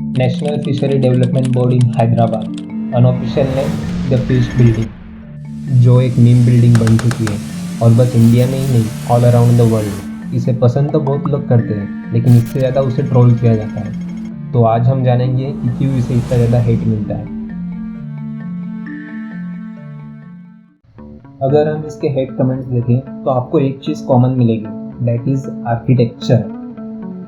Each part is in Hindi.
National fishery development board in Hyderabad, unofficial name the fish building, जो एक मीम बिल्डिंग बन चुकी है और बस इंडिया में ही नहीं, ऑल अराउंड द वर्ल्ड। इसे पसंद तो बहुत लोग करते हैं, लेकिन इससे ज़्यादा उसे ट्रोल किया जाता है। तो आज हम जानेंगे कि क्यों इसे इतना ज़्यादा हेट मिलता है। अगर हम इसके हेट कमेंट्स देखें तो आपको एक चीज़ कॉमन मिलेगी, दैट इज़ आर्किटेक्चर।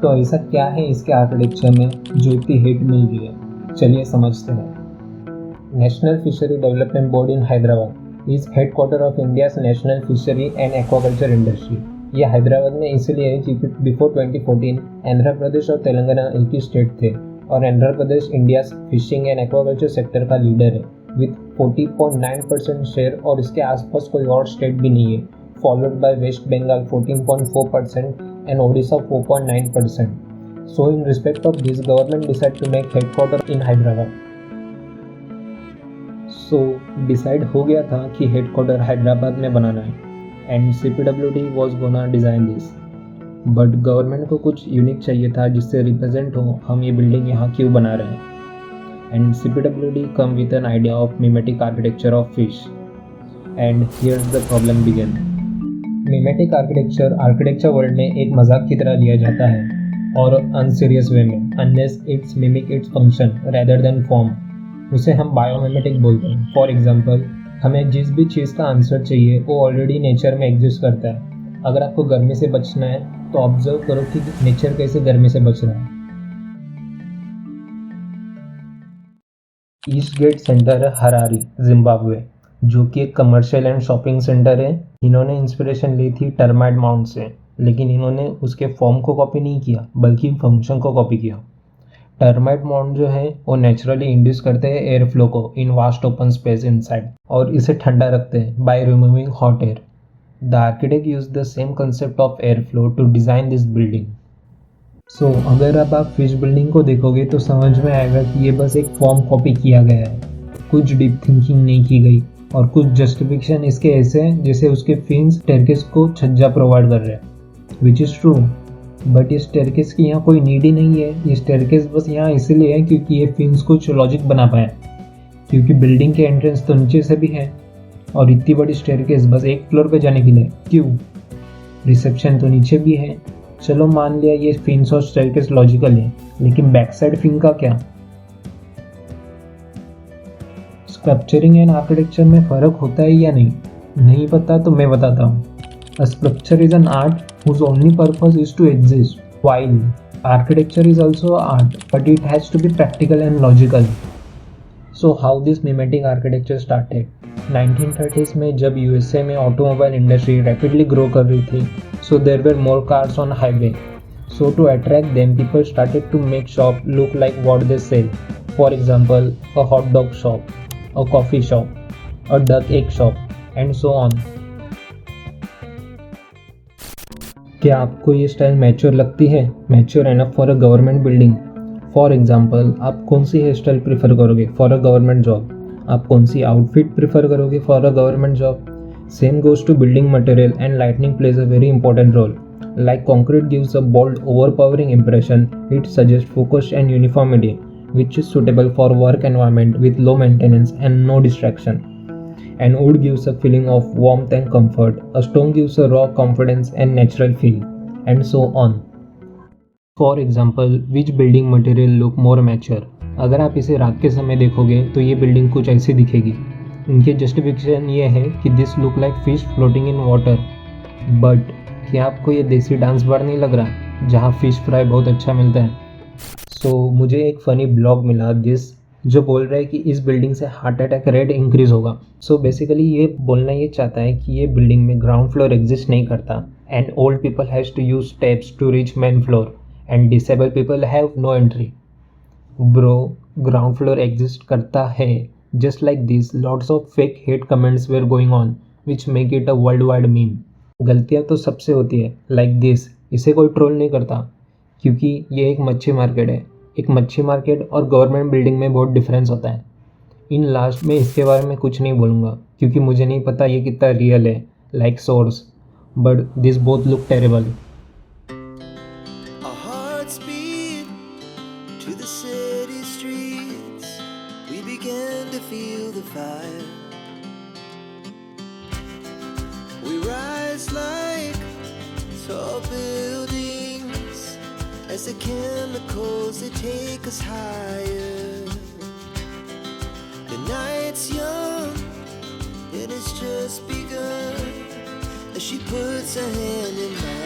तो ऐसा क्या है इसके आर्किटेक्चर में जो इतनी हेट मिल रही है, चलिए समझते हैं। National fishery development board in Hyderabad is headquarter of India's national fishery and aquaculture industry. ये हैदराबाद में इसलिए है क्योंकि बिफोर 2014 आंध्र प्रदेश और तेलंगाना एक ही स्टेट थे और Andhra Pradesh India fishing and aquaculture sector का लीडर है विथ 40.9% शेयर, और इसके आसपास कोई और स्टेट भी नहीं है, followed by West Bengal 14.4% and Odisha 4.9%. So in respect of this, government decided to make headquarter in Hyderabad. So decide हो गया था कि हेडक्वार्टर हैदराबाद में बनाना है and CPWD was gonna design this. But government को कुछ यूनिक चाहिए था जिससे रिप्रेजेंट हो हम ये बिल्डिंग यहाँ क्यों बना रहे हैं। And CPWD come with an idea of mimetic architecture of fish. And here's the problem begin. Mimetic architecture world में एक मजाक की तरह लिया जाता है और अनसीरियस वे में, unless it's mimic its function rather than form. उसे हम बायोमिमेटिक बोलते हैं। फॉर एग्जांपल, हमें जिस भी चीज़ का आंसर चाहिए वो ऑलरेडी नेचर में एग्जिस्ट करता है। अगर आपको गर्मी से बचना है तो ऑब्जर्व करो कि नेचर कैसे गर्मी से बच रहा है। ईस्ट गेट सेंटर है हरारी, जिम्बाब्वे, जो कि एक कमर्शियल एंड शॉपिंग सेंटर है। इन्होंने इंस्पिरेशन ली थी टर्माइट माउंट से, लेकिन इन्होंने उसके फॉर्म को कॉपी नहीं किया बल्कि फंक्शन को कॉपी किया। टर्माइट माउंट जो है वो नेचुरली इंड्यूस करते हैं एयर फ्लो को in vast open space inside और इसे ठंडा रखते हैं by removing hot air. The architect use the same concept of air flow to design this building. So अगर अब आप फिश बिल्डिंग को देखोगे तो समझ में आएगा कि ये बस एक फॉर्म कॉपी किया गया है, कुछ डीप थिंकिंग नहीं की गई और कुछ जस्टिफिकेशन इसके ऐसे हैं जैसे उसके फिन्स स्टेयरकेस को छज्जा प्रोवाइड कर रहे हैं, विच इज़ ट्रू। बट ये स्टेयरकेस की यहाँ कोई नीड ही नहीं है। ये स्टेयरकेस बस यहाँ इसीलिए है क्योंकि ये फिन्स कुछ लॉजिक बना पाए, क्योंकि बिल्डिंग के एंट्रेंस तो नीचे से भी है और इतनी बड़ी स्टेयरकेस बस एक फ्लोर पे जाने के लिए क्यों? रिसेप्शन तो नीचे भी है। चलो मान लिया ये फिन्स और स्टेयरकेस लॉजिकल है, लेकिन बैक साइड फिन का क्या? स्कल्पचरिंग एंड आर्किटेक्चर में फ़र्क होता है या नहीं पता तो मैं बताता हूँ। A sculpture is an art whose only purpose is to exist, while architecture is also art, but it has to be practical and logical. So how this mimetic architecture started? 1930s में जब USA में ऑटोमोबाइल इंडस्ट्री रैपिडली ग्रो कर रही थी, so there were more cars on highway. So to attract them, people started to make shop look like what they sell. For example, a hot dog shop, a coffee shop, a duck egg shop, and so on. क्या आपको ये स्टाइल मैच्योर लगती है? Mature enough for a government building? For example, आप कौन सी हेयर स्टाइल प्रीफर करोगे फॉर अ गवर्नमेंट जॉब? आप कौन सी आउटफिट प्रीफर करोगे for a government job? Same goes to building material and lightning plays a very important role. Like concrete gives a bold, overpowering impression, it suggests focus and uniformity, which is suitable for work environment with low maintenance and no distraction. And wood gives a feeling of warmth and comfort. A stone gives a raw confidence and natural feel, and so on. For example, which building material look more mature? अगर आप इसे रात के समय देखोगे तो ये बिल्डिंग कुछ ऐसी दिखेगी। इनके जस्टिफिकेशन ये है कि this look like fish floating in water. But क्या आपको ये देसी डांस बार नहीं लग रहा जहाँ फिश फ्राई बहुत अच्छा मिलता है? मुझे एक फ़नी ब्लॉग मिला दिस, जो बोल रहा है कि इस बिल्डिंग से हार्ट अटैक रेट इंक्रीज़ होगा। बेसिकली ये बोलना ये चाहता है कि ये बिल्डिंग में ग्राउंड फ्लोर एग्जिस्ट नहीं करता and old people has to use steps to reach main floor and disable people have no entry. Bro, ground floor exist करता है। Just like this, lots of fake hate comments were going on which make it a worldwide meme. गलतियाँ तो सबसे होती है, लाइक दिस। इसे कोई ट्रोल नहीं करता क्योंकि ये एक मच्छी मार्केट है। एक मच्छी मार्केट और गवर्नमेंट बिल्डिंग में बहुत डिफरेंस होता है। इन लास्ट में इसके बारे में कुछ नहीं बोलूँगा क्योंकि मुझे नहीं पता ये कितना रियल है, like source, but this both look terrible. Our hearts beat to the city streets, we began to feel the fire. We rise like tall buildings as the chemicals they take us higher. The night's young and it's just begun as she puts her hand in mine.